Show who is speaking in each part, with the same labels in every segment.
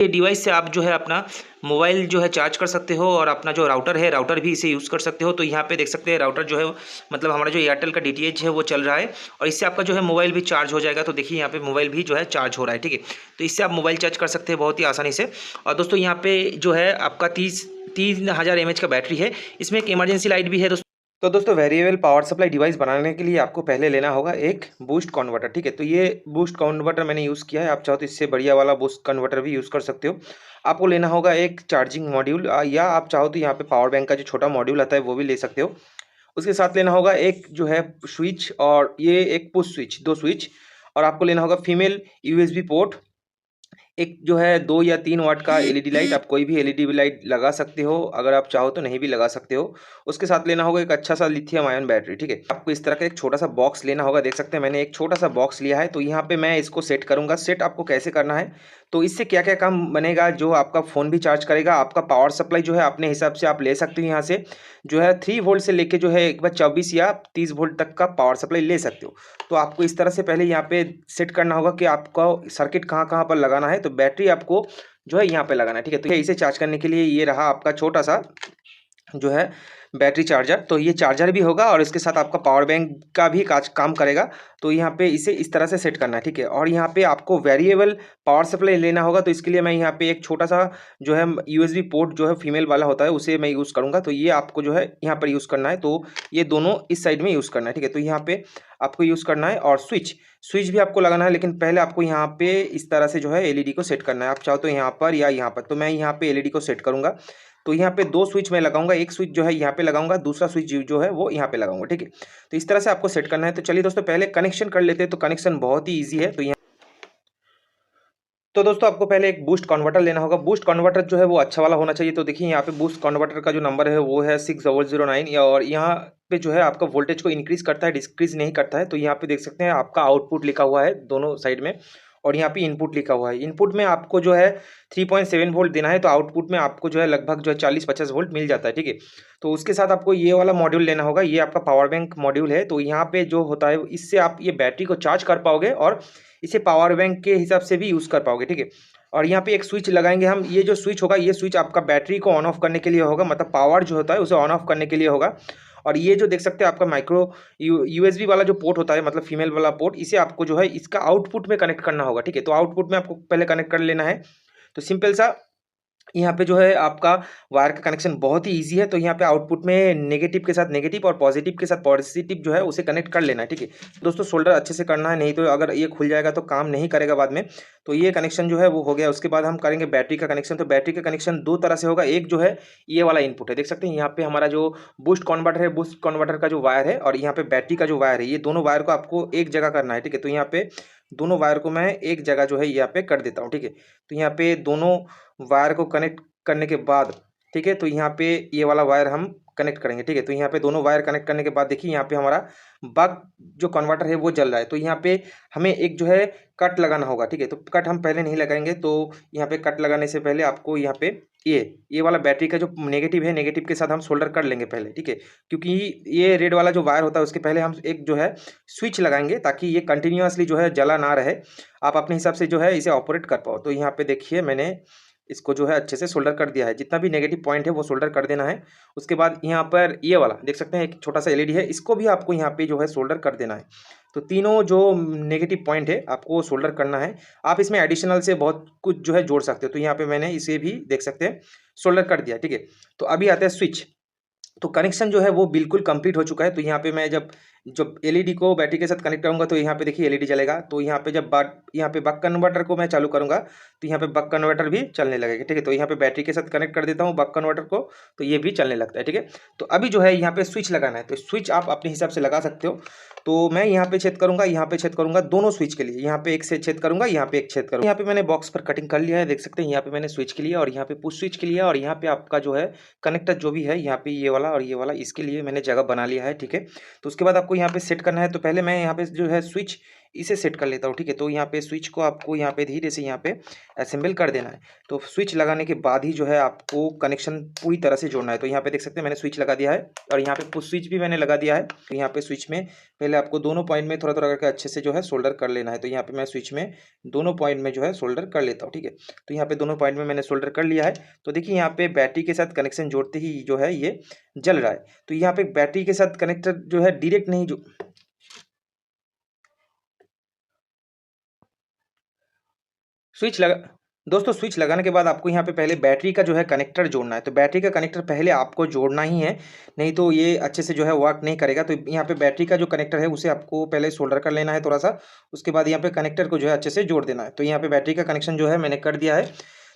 Speaker 1: ये डिवाइस से आप जो है अपना मोबाइल जो है चार्ज कर सकते हो और अपना जो राउटर है राउटर भी इसे यूज़ कर सकते हो। तो यहाँ पे देख सकते हैं राउटर जो है मतलब हमारा जो एयरटेल का डीटीएच है वो चल रहा है और इससे आपका जो है मोबाइल भी चार्ज हो जाएगा। तो देखिए यहाँ पे मोबाइल भी जो है चार्ज हो रहा है, ठीक है। तो इससे आप मोबाइल चार्ज कर सकते हैं बहुत ही आसानी से। और दोस्तों यहाँ पे जो है आपका 3000 mAh का बैटरी है। इसमें एक इमरजेंसी लाइट भी है दोस्तों। तो दोस्तों वेरिएबल पावर सप्लाई डिवाइस बनाने के लिए आपको पहले लेना होगा एक बूस्ट कन्वर्टर, ठीक है। तो ये बूस्ट कन्वर्टर मैंने यूज़ किया है, आप चाहो तो इससे बढ़िया वाला बूस्ट कन्वर्टर भी यूज़ कर सकते हो। आपको लेना होगा एक चार्जिंग मॉड्यूल या आप चाहो तो यहाँ पे पावर बैंक का जो छोटा मॉड्यूल आता है वो भी ले सकते हो। उसके साथ लेना होगा एक जो है स्विच और ये एक पुश स्विच, 2 स्विच। और आपको लेना होगा फीमेल यूएसबी पोर्ट, एक जो है 2 या 3 वाट का एलईडी लाइट। आप कोई भी एलईडी लाइट लगा सकते हो, अगर आप चाहो तो नहीं भी लगा सकते हो। उसके साथ लेना होगा एक अच्छा सा लिथियम आयन बैटरी, ठीक है। आपको इस तरह का एक छोटा सा बॉक्स लेना होगा, देख सकते हैं मैंने एक छोटा सा बॉक्स लिया है। तो यहाँ पे मैं इसको सेट करूँगा। सेट आपको कैसे करना है, तो इससे क्या क्या काम बनेगा, जो आपका फ़ोन भी चार्ज करेगा, आपका पावर सप्लाई जो है अपने हिसाब से आप ले सकते हो। यहाँ से जो है 3 वोल्ट से लेके जो है एक बार 24 या 30 वोल्ट तक का पावर सप्लाई ले सकते हो। तो आपको इस तरह से पहले यहाँ पे सेट करना होगा कि आपका सर्किट कहाँ कहाँ पर लगाना है। तो बैटरी आपको जो है यहाँ पे लगाना है, ठीक है। तो इसे चार्ज करने के लिए ये रहा आपका छोटा सा जो है बैटरी चार्जर। तो ये चार्जर भी होगा और इसके साथ आपका पावर बैंक का भी काम करेगा। तो यहाँ पे इसे इस तरह से सेट करना है, ठीक है। और यहाँ पे आपको वेरिएबल पावर सप्लाई लेना होगा। तो इसके लिए मैं यहाँ पे एक छोटा सा जो है यूएसबी पोर्ट जो है फीमेल वाला होता है उसे मैं यूज़ करूँगा। तो ये आपको जो है यहाँ पर यूज़ करना है। तो ये दोनों इस साइड में यूज़ करना है, ठीक है। तो यहाँ पे आपको यूज़ करना है और स्विच स्विच भी आपको लगाना है, लेकिन पहले आपको यहाँ पे इस तरह से जो है एलईडी को सेट करना है। आप चाहो तो यहाँ पर या यहाँ पर। तो मैं यहाँ पे एलईडी को सेट करूँगा। तो यहाँ पे 2 स्विच मैं लगाऊंगा, एक स्विच जो है यहाँ पे लगाऊंगा, दूसरा स्विच जो है वो यहाँ पे लगाऊंगा, ठीक है। तो इस तरह से आपको सेट करना है। तो चलिए दोस्तों पहले कनेक्शन कर लेते हैं। तो कनेक्शन बहुत ही ईजी है। तो दोस्तों आपको पहले एक बूस्ट कन्वर्टर लेना होगा। बूस्ट कन्वर्टर जो है वो अच्छा वाला होना चाहिए। तो देखिए यहाँ पे बूस्ट कन्वर्टर का जो नंबर है वो है 6009 और यहाँ पे जो है आपका वोल्टेज को इंक्रीज करता है, डिक्रीज नहीं करता है। तो यहाँ पे देख सकते हैं आपका आउटपुट लिखा हुआ है दोनों साइड में और यहाँ पे इनपुट लिखा हुआ है। इनपुट में आपको जो है 3.7 वोल्ट देना है, तो आउटपुट में आपको जो है लगभग जो है 40-50 वोल्ट मिल जाता है, ठीक है। तो उसके साथ आपको ये वाला मॉड्यूल लेना होगा, ये आपका पावर बैंक मॉड्यूल है। तो यहाँ पे जो होता है इससे आप ये बैटरी को चार्ज कर पाओगे और इसे पावर बैंक के हिसाब से भी यूज़ कर पाओगे, ठीक है। और यहाँ पे एक स्विच लगाएंगे हम। ये जो स्विच होगा ये स्विच आपका बैटरी को ऑन ऑफ करने के लिए होगा, मतलब पावर जो होता है उसे ऑन ऑफ करने के लिए होगा। और ये जो देख सकते हैं आपका माइक्रो यूएसबी वाला जो पोर्ट होता है, मतलब फीमेल वाला पोर्ट, इसे आपको जो है इसका आउटपुट में कनेक्ट करना होगा, ठीक है। तो आउटपुट में आपको पहले कनेक्ट कर लेना है। तो सिंपल सा यहाँ पे जो है आपका वायर का कनेक्शन बहुत ही ईजी है। तो यहाँ पे आउटपुट में नेगेटिव के साथ नेगेटिव और पॉजिटिव के साथ पॉजिटिव जो है उसे कनेक्ट कर लेना है, ठीक है। दोस्तों सोल्डर अच्छे से करना है, नहीं तो अगर ये खुल जाएगा तो काम नहीं करेगा बाद में। तो ये कनेक्शन जो है वो हो गया। उसके बाद हम करेंगे बैटरी का कनेक्शन। तो बैटरी का कनेक्शन 2 तरह से होगा। एक जो है ये वाला इनपुट है, देख सकते हैं यहाँ पे हमारा जो बूस्ट कन्वर्टर है, बूस्ट कन्वर्टर का जो वायर है और यहाँ पे बैटरी का जो वायर है, ये दोनों वायर को आपको एक जगह करना है, ठीक है। तो यहाँ पे दोनों वायर को मैं एक जगह जो है यहाँ पे कर देता हूँ, ठीक है। तो यहाँ पे दोनों वायर को कनेक्ट करने के बाद, ठीक है, तो यहाँ पे ये वाला वायर हम कनेक्ट करेंगे, ठीक है। तो यहाँ पे दोनों वायर कनेक्ट करने के बाद देखिए यहाँ पे हमारा बक जो कन्वर्टर है वो जल रहा है। तो यहाँ पे हमें एक जो है कट लगाना होगा, ठीक है। तो कट हम पहले नहीं लगाएंगे। तो यहाँ पे कट लगाने से पहले आपको यहाँ पे ये वाला बैटरी का जो नेगेटिव है, नेगेटिव के साथ हम सोल्डर कर लेंगे पहले, ठीक है। क्योंकि ये रेड वाला जो वायर होता है उसके पहले हम एक जो है स्विच लगाएंगे ताकि ये कंटिन्यूअसली जो है जला ना रहे, आप अपने हिसाब से जो है इसे ऑपरेट कर पाओ। तो यहाँ पे देखिए मैंने इसको जो है अच्छे से सोल्डर कर दिया है। जितना भी नेगेटिव पॉइंट है वो सोल्डर कर देना है। उसके बाद यहाँ पर ये वाला देख सकते हैं एक छोटा सा एलईडी है, इसको भी आपको यहाँ पे जो है सोल्डर कर देना है। तो तीनों जो नेगेटिव पॉइंट है आपको सोल्डर करना है। आप इसमें एडिशनल से बहुत कुछ जो है जोड़ सकते हो। तो यहाँ पे मैंने इसे भी देख सकते हैं सोल्डर कर दिया, ठीक है। तो अभी आता है स्विच। तो कनेक्शन जो है वो बिल्कुल कंप्लीट हो चुका है। तो यहाँ पे मैं जब जब एलईडी को बैटरी के साथ कनेक्ट करूँगा तो यहाँ पे देखिए एलईडी जलेगा। तो यहाँ पे जब यहाँ पे बक कन्वर्टर को मैं चालू करूँगा तो यहाँ पे बक कन्वर्टर भी चलने लगेगा, ठीक है। तो यहाँ पे बैटरी के साथ कनेक्ट कर देता हूँ बक कन्वर्टर को, तो ये भी चलने लगता है, ठीक है। तो अभी जो है यहाँ पे स्विच लगाना है। तो स्विच आप अपने हिसाब से लगा सकते हो। तो मैं यहाँ पे छेद करूँगा, यहाँ पे छेद करूँगा, दोनों स्विच के लिए। यहाँ पे एक से छेद करूँगा, यहाँ पे एक छेद करूँगा। यहाँ पे मैंने बॉक्स पर कटिंग कर लिया है, देख सकते हैं। यहाँ पे मैंने स्विच के लिए और यहाँ पे पुश स्विच के लिए और यहाँ पे आपका जो है कनेक्टर जो भी है यहाँ पे ये वाला और ये वाला, इसके लिए मैंने जगह बना लिया है, ठीक है। तो उसके बाद आपको यहाँ पे सेट करना है। तो पहले मैं यहाँ पे जो है स्विच इसे सेट कर लेता हूँ, ठीक है। तो यहाँ पे स्विच को आपको यहाँ पे धीरे से यहाँ पे असेंबल कर देना है। तो स्विच लगाने के बाद ही जो है आपको कनेक्शन पूरी तरह से जोड़ना है। तो यहाँ पे देख सकते हैं मैंने स्विच लगा दिया है और यहाँ पे पुश स्विच भी मैंने लगा दिया है। तो यहाँ पे स्विच में पहले आपको दोनों पॉइंट में थोड़ा थोड़ा करके अच्छे से जो है सोल्डर कर लेना है। तो यहाँ पे मैं स्विच में दोनों पॉइंट में जो है सोल्डर कर लेता हूँ, ठीक है। तो यहाँ पे दोनों पॉइंट में मैंने सोल्डर कर लिया है। तो देखिए यहाँ पे बैटरी के साथ कनेक्शन जोड़ते ही जो है ये जल रहा है। तो यहाँ पे बैटरी के साथ कनेक्टर जो है डायरेक्ट नहीं जो स्विच लगा दोस्तों स्विच लगाने के बाद आपको यहाँ पे पहले बैटरी का जो है कनेक्टर जोड़ना है। तो बैटरी का कनेक्टर पहले आपको जोड़ना ही है, नहीं तो ये अच्छे से जो है वर्क नहीं करेगा। तो यहाँ पे बैटरी का जो कनेक्टर है उसे आपको पहले सोल्डर कर लेना है थोड़ा सा, उसके बाद यहाँ पे कनेक्टर को जो है अच्छे से जोड़ देना है। तो यहाँ पे बैटरी का कनेक्शन जो है मैंने कर दिया है।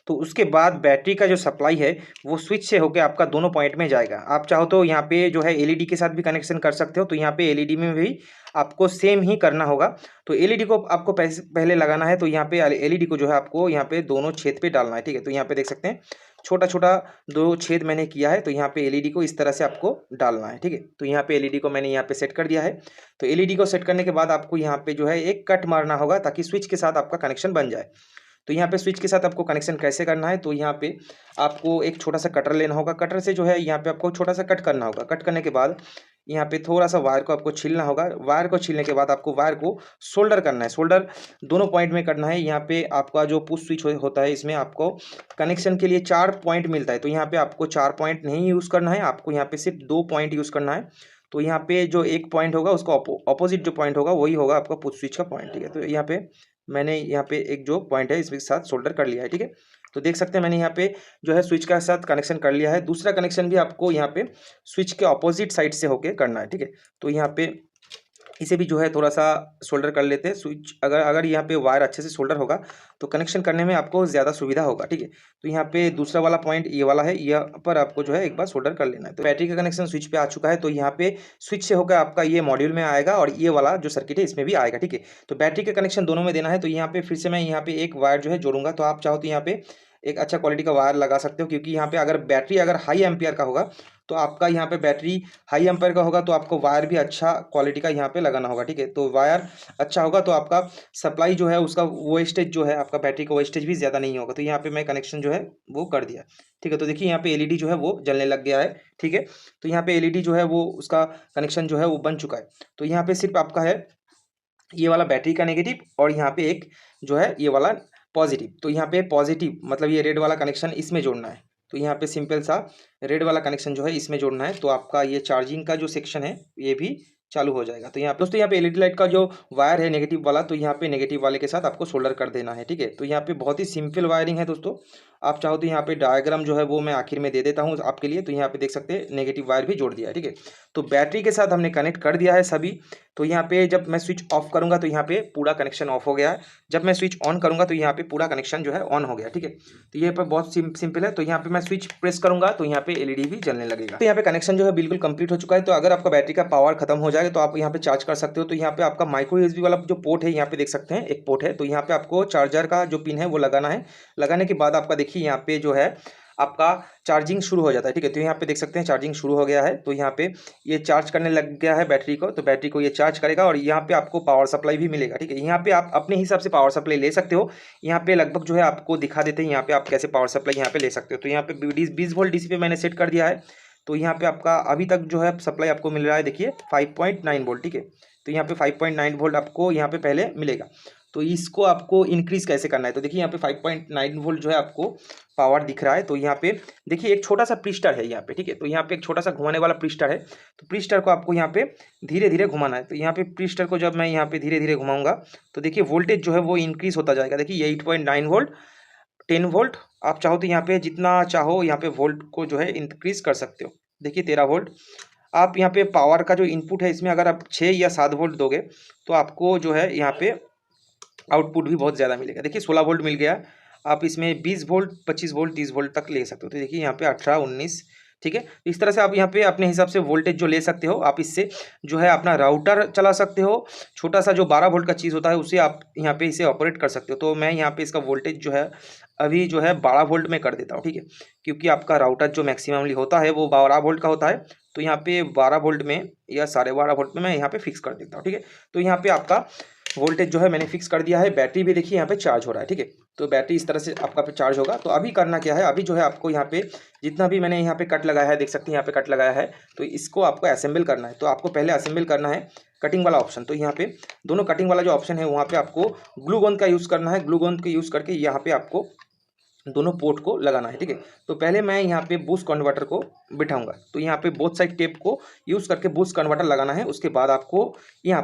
Speaker 1: तो उसके बाद बैटरी का जो सप्लाई है वो स्विच से होकर आपका दोनों पॉइंट में जाएगा। आप चाहो तो यहाँ पे जो है एलईडी के साथ भी कनेक्शन कर सकते हो। तो यहाँ पे एलईडी में भी आपको सेम ही करना होगा। तो एलईडी को आपको पहले लगाना है। तो यहाँ पे एलईडी को जो है आपको यहाँ पे दोनों छेद पे डालना है, ठीक है। तो यहाँ पे देख सकते हैं छोटा छोटा दो छेद मैंने किया है। तो यहाँ पे एलईडी को इस तरह से आपको डालना है, ठीक है। तो यहाँ पे एलईडी को मैंने यहाँ पे सेट कर दिया है। तो एलईडी को सेट करने के बाद आपको यहाँ पे जो है एक कट मारना होगा ताकि स्विच के साथ आपका कनेक्शन बन जाए। तो यहाँ पे स्विच के साथ आपको कनेक्शन कैसे करना है, तो यहाँ पे आपको एक छोटा सा कटर लेना होगा। कटर से जो है यहाँ पे आपको छोटा सा कट करना होगा। कट करने के बाद यहाँ पे थोड़ा सा वायर को आपको छीलना होगा। वायर को छीलने के बाद आपको वायर को सोल्डर करना है। सोल्डर दोनों पॉइंट में करना है। यहाँ पे आपका जो पुश स्विच होता है इसमें आपको कनेक्शन के लिए 4 पॉइंट मिलता है। तो यहाँ पे आपको 4 पॉइंट नहीं यूज़ करना है, आपको यहाँ पे सिर्फ 2 पॉइंट यूज़ करना है। तो यहाँ पे जो एक पॉइंट होगा उसका अपोजिट जो पॉइंट होगा वही होगा आपका पुश स्विच का पॉइंट, ठीक है। तो यहाँ पे मैंने यहाँ पे एक जो पॉइंट है इसके साथ सोल्डर कर लिया है, ठीक है। तो देख सकते हैं मैंने यहाँ पे जो है स्विच के साथ कनेक्शन कर लिया है। दूसरा कनेक्शन भी आपको यहाँ पे स्विच के अपोजिट साइड से होके करना है, ठीक है। तो यहाँ पे इसे भी जो है थोड़ा सा सोल्डर कर लेते हैं। स्विच अगर यहाँ पे वायर अच्छे से सोल्डर होगा तो कनेक्शन करने में आपको ज़्यादा सुविधा होगा, ठीक है। तो यहाँ पे दूसरा वाला पॉइंट ये वाला है, यहाँ पर आपको जो है एक बार सोल्डर कर लेना है। तो बैटरी का कनेक्शन स्विच पे आ चुका है। तो यहाँ पे स्विच से होकर आपका ये मॉड्यूल में आएगा और ये वाला जो सर्किट है इसमें भी आएगा, ठीक है। तो बैटरी का कनेक्शन दोनों में देना है। तो यहाँ पे फिर से मैं यहाँ पे एक वायर जो है जोड़ूंगा। तो आप चाहो तो यहाँ पे एक अच्छा क्वालिटी का वायर लगा सकते हो, क्योंकि यहाँ पे अगर बैटरी अगर हाई एम्पियर का होगा तो आपका यहाँ पे बैटरी हाई एम्पियर का होगा तो आपको वायर भी अच्छा क्वालिटी का यहाँ पे लगाना होगा, ठीक है। तो वायर अच्छा होगा तो आपका सप्लाई जो है उसका वेस्टेज जो है आपका बैटरी का वेस्टेज भी ज़्यादा नहीं होगा। तो यहाँ पे मैं कनेक्शन जो है वो कर दिया, ठीक है। तो देखिए यहाँ पे एलईडी जो है वो जलने लग गया है, ठीक है। तो यहाँ पे एलईडी जो है वो उसका कनेक्शन जो है वो बन चुका है। तो यहाँ पे सिर्फ आपका है ये वाला बैटरी का नेगेटिव और यहाँ पे एक जो है ये वाला पॉजिटिव। तो यहाँ पे पॉजिटिव मतलब ये रेड वाला कनेक्शन इसमें जोड़ना है। तो यहाँ पे सिंपल सा रेड वाला कनेक्शन जो है इसमें जोड़ना है। तो आपका ये चार्जिंग का जो सेक्शन है ये भी चालू हो जाएगा। तो यहाँ दोस्तों यहाँ पे एलईडी लाइट का जो वायर है नेगेटिव वाला, तो यहाँ पे नेगेटिव वाले के साथ आपको सोल्डर कर देना है, ठीक है। तो यहाँ पे बहुत ही सिंपल वायरिंग है दोस्तों। आप चाहो तो यहाँ पे डायग्राम जो है वो मैं आखिर में दे देता हूँ आपके लिए। तो यहाँ पे देख सकते हैं नेगेटिव वायर भी जोड़ दिया है, ठीक है। तो बैटरी के साथ हमने कनेक्ट कर दिया है सभी। तो यहाँ पे जब मैं स्विच ऑफ करूँगा तो यहाँ पे पूरा कनेक्शन ऑफ हो गया है। जब मैं स्विच ऑन करूँगा तो यहाँ पे पूरा कनेक्शन जो है ऑन हो गया, ठीक है। तो ये पर बहुत सिंपल है। तो यहाँ पे मैं स्विच प्रेस करूँगा तो यहाँ पे एलईडी भी जलने लगेगा। तो यहाँ पे कनेक्शन जो है बिल्कुल कंप्लीट हो चुका है। तो अगर आपका बैटरी का पावर खत्म हो जाए तो आप यहाँ पे चार्ज कर सकते हो। तो यहाँ पे आपका माइक्रो यूएसबी वाला जो पोर्ट है यहाँ पे देख सकते हैं एक पोर्ट है। तो यहाँ पे आपको चार्जर का जो पिन है वो लगाना है। लगाने के बाद आपका देखिए यहाँ पे जो है आपका चार्जिंग शुरू हो जाता है, ठीक है। तो यहाँ पे देख सकते हैं चार्जिंग शुरू हो गया है। तो यहाँ पे ये चार्ज करने लग गया है बैटरी को। तो बैटरी को ये चार्ज करेगा और यहाँ पे आपको पावर सप्लाई भी मिलेगा, ठीक है। यहाँ पे आप अपने हिसाब से पावर सप्लाई ले सकते हो। यहाँ पे लगभग जो है आपको दिखा देते हैं यहाँ पे आप कैसे पावर सप्लाई यहाँ पे ले सकते हो। तो यहाँ पे 20 वोल्ट डीसी पे मैंने सेट कर दिया है। तो यहाँ पे आपका अभी तक जो है सप्लाई आपको मिल रहा है देखिए 5.9 वोल्ट, ठीक है। तो यहाँ पे 5.9 वोल्ट आपको यहाँ पे पहले मिलेगा। तो इसको आपको इंक्रीज कैसे करना है, तो देखिए यहाँ पे 5.9 वोल्ट जो है आपको पावर दिख रहा है। तो यहाँ पे देखिए एक छोटा सा प्रिस्टर है यहाँ पे, ठीक है। तो यहाँ पे एक छोटा सा घुमाने वाला प्रिस्टर है। तो प्रिस्टर को आपको यहाँ पे धीरे धीरे घुमाना है। तो यहाँ पे प्रिस्टर को जब मैं यहाँ पे धीरे धीरे घुमाऊंगा तो देखिए वोल्टेज जो है वो इंक्रीज होता जाएगा। देखिए 8.9 वोल्ट, 10 वोल्ट, आप चाहो तो यहाँ पे जितना चाहो यहाँ पे वोल्ट को जो है इंक्रीज कर सकते हो। देखिए 13 वोल्ट। आप यहाँ पे पावर का जो इनपुट है इसमें अगर आप 6 या 7 वोल्ट दोगे तो आपको जो है यहाँ पे आउटपुट भी बहुत ज़्यादा मिलेगा। देखिए 16 वोल्ट मिल गया। आप इसमें 20 वोल्ट, 25 वोल्ट, 30 वोल्ट तक ले सकते हो। तो देखिए यहाँ पे 18, 19, ठीक है। इस तरह से आप यहाँ पे अपने हिसाब से वोल्टेज जो ले सकते हो। आप इससे जो है अपना राउटर चला सकते हो। छोटा सा जो 12 वोल्ट का चीज़ होता है उसे आप यहाँ पे इसे ऑपरेट कर सकते हो। तो मैं यहाँ पे इसका वोल्टेज जो है अभी जो है 12 वोल्ट में कर देता हूँ, ठीक है। क्योंकि आपका राउटर जो मैक्सिममली होता है वो 12 वोल्ट का होता है। तो यहाँ पे 12 वोल्ट में या 12.5 वोल्ट में मैं यहाँ पे फिक्स कर देता हूँ, ठीक है। तो यहाँ पे आपका वोल्टेज जो है मैंने फिक्स कर दिया है। बैटरी भी देखिए यहाँ पे चार्ज हो रहा है, ठीक है। तो बैटरी इस तरह से आपका पे चार्ज होगा। तो अभी करना क्या है, अभी जो है आपको यहाँ पे जितना भी मैंने यहाँ पे कट लगाया है, देख सकते हैं यहाँ पे कट लगाया है, तो इसको आपको असेंबल करना है। तो आपको पहले असेंबल करना है कटिंग वाला ऑप्शन। तो यहाँ पे दोनों कटिंग वाला जो ऑप्शन है वहाँ पे आपको ग्लू गन का यूज़ करना है। ग्लू गन का यूज़ करके यहाँ पे आपको दोनों पोर्ट को लगाना है, ठीक है। तो पहले मैं यहाँ पे बूस्ट कन्वर्टर को बिठाऊंगा। तो यहाँ पे बोथ साइड टेप को यूज़ करके बूस्ट कन्वर्टर लगाना है। उसके बाद आपको यहाँ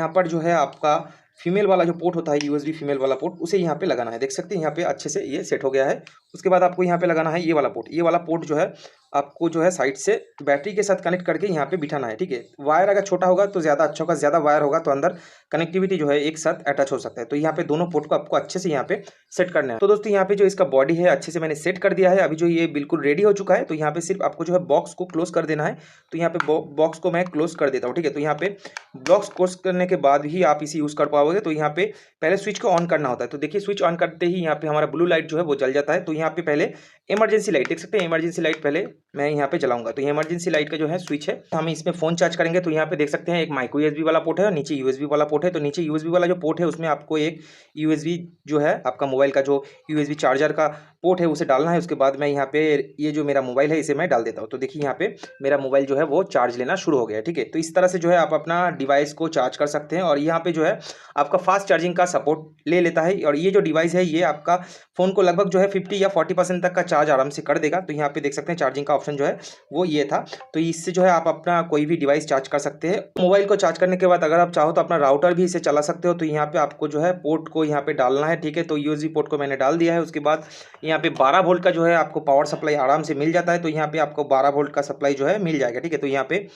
Speaker 1: पर जो है आपका फीमेल वाला जो पोर्ट होता है, यूएसबी फीमेल वाला पोर्ट, उसे यहाँ पे लगाना है। देख सकते हैं यहाँ पे अच्छे से ये सेट हो गया है। उसके बाद आपको यहाँ पे लगाना है ये वाला पोर्ट। ये वाला पोर्ट जो है आपको जो है साइड से बैटरी के साथ कनेक्ट करके यहाँ पे बिठाना है, ठीक है। वायर अगर छोटा होगा तो ज़्यादा अच्छा होगा, ज़्यादा वायर होगा तो अंदर कनेक्टिविटी जो है एक साथ अटैच हो सकता है। तो यहाँ पे दोनों पोर्ट को आपको अच्छे से यहाँ पे सेट करना है। तो दोस्तों यहाँ पे जो इसका बॉडी है अच्छे से मैंने सेट कर दिया है। अभी जो ये बिल्कुल रेडी हो चुका है। तो यहाँ पे सिर्फ आपको जो है बॉक्स को क्लोज कर देना है। तो यहाँ पे बॉक्स को मैं क्लोज कर देता हूँ, ठीक है। तो यहाँ पे बॉक्स क्लोज करने के बाद ही आप इसे यूज़ कर पाओगे। तो यहाँ पे पहले स्विच को ऑन करना होता है। तो देखिए स्विच ऑन करते ही यहाँ पे हमारा ब्लू लाइट जो है वो जल जाता है। तो यहाँ पे पहले इमरजेंसी लाइट, देख सकते हैं इमरजेंसी लाइट पहले मैं यहाँ पे जलाऊंगा। तो ये इमरजेंसी लाइट का जो है स्विच है। तो हम इसमें फोन चार्ज करेंगे। तो यहाँ पे देख सकते हैं एक माइक्रो यूएसबी वाला पोर्ट है और नीचे यूएसबी वाला पोर्ट है। तो नीचे यूएसबी वाला जो पोर्ट है उसमें आपको एक यूएसबी जो है आपका मोबाइल का जो यूएसबी चार्जर का पोर्ट है उसे डालना है। उसके बाद मैं यहाँ पे ये जो मेरा मोबाइल है इसे मैं डाल देता हूँ। तो देखिए यहाँ पे मेरा मोबाइल जो है वो चार्ज लेना शुरू हो गया है, ठीक है। तो इस तरह से जो है आप अपना डिवाइस को चार्ज कर सकते हैं। और यहाँ पे जो है आपका फास्ट चार्जिंग का सपोर्ट ले लेता है। और ये जो डिवाइस है ये आपका फ़ोन को लगभग जो है 50 या 40% तक का चार्ज आराम से कर देगा। तो यहाँ पे देख सकते हैं चार्जिंग का ऑप्शन जो है वो ये था। तो इससे जो है आप अपना कोई भी डिवाइस चार्ज कर सकते हैं। मोबाइल को चार्ज करने के बाद अगर आप चाहो तो अपना राउटर भी इसे चला सकते हो। तो यहाँ पे आपको जो है पोर्ट को यहाँ पे डालना है, ठीक है। तो यूएसबी पोर्ट को मैंने डाल दिया है। उसके बाद यहाँ पे 12 वोल्ट का जो है आपको पावर सप्लाई आराम से मिल जाता है। तो यहाँ पे आपको 12 वोल्ट का सप्लाई जो है मिल जाएगा, ठीक है। तो यहाँ पे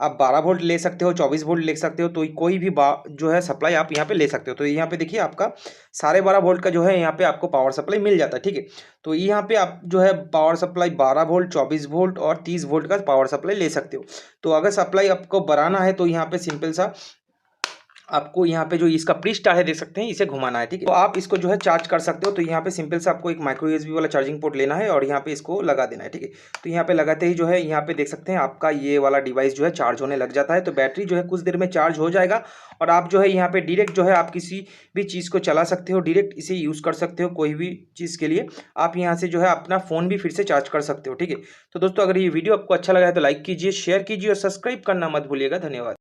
Speaker 1: आप 12 वोल्ट ले सकते हो, 24 वोल्ट ले सकते हो। तो कोई भी जो है सप्लाई आप यहाँ पे ले सकते हो। तो यहाँ पे देखिए आपका 12.5 वोल्ट का जो है यहाँ पे आपको पावर सप्लाई मिल जाता है, ठीक है। तो यहाँ पे आप जो है पावर सप्लाई 12 वोल्ट, 24 वोल्ट और 30 वोल्ट का पावर सप्लाई ले सकते हो। तो अगर सप्लाई आपको बढ़ाना है तो यहाँ पे सिंपल सा आपको यहाँ पे जो इसका पृष्ठा है देख सकते हैं इसे घुमाना है, ठीक है। तो आप इसको जो है चार्ज कर सकते हो। तो यहाँ पे सिंपल से आपको एक माइक्रो यूएसबी वाला चार्जिंग पोर्ट लेना है और यहाँ पे इसको लगा देना है, ठीक है। तो यहाँ पे लगाते ही जो है यहाँ पे देख सकते हैं आपका ये वाला डिवाइस जो है चार्ज होने लग जाता है। तो बैटरी जो है कुछ देर में चार्ज हो जाएगा और आप जो है यहाँ पे डायरेक्ट जो है आप किसी भी चीज़ को चला सकते हो, डायरेक्ट इसे यूज़ कर सकते हो। कोई भी चीज़ के लिए आप यहाँ से जो है अपना फ़ोन भी फिर से चार्ज कर सकते हो, ठीक है। तो दोस्तों अगर ये वीडियो आपको अच्छा लगा है तो लाइक कीजिए, शेयर कीजिए और सब्सक्राइब करना मत भूलिएगा। धन्यवाद।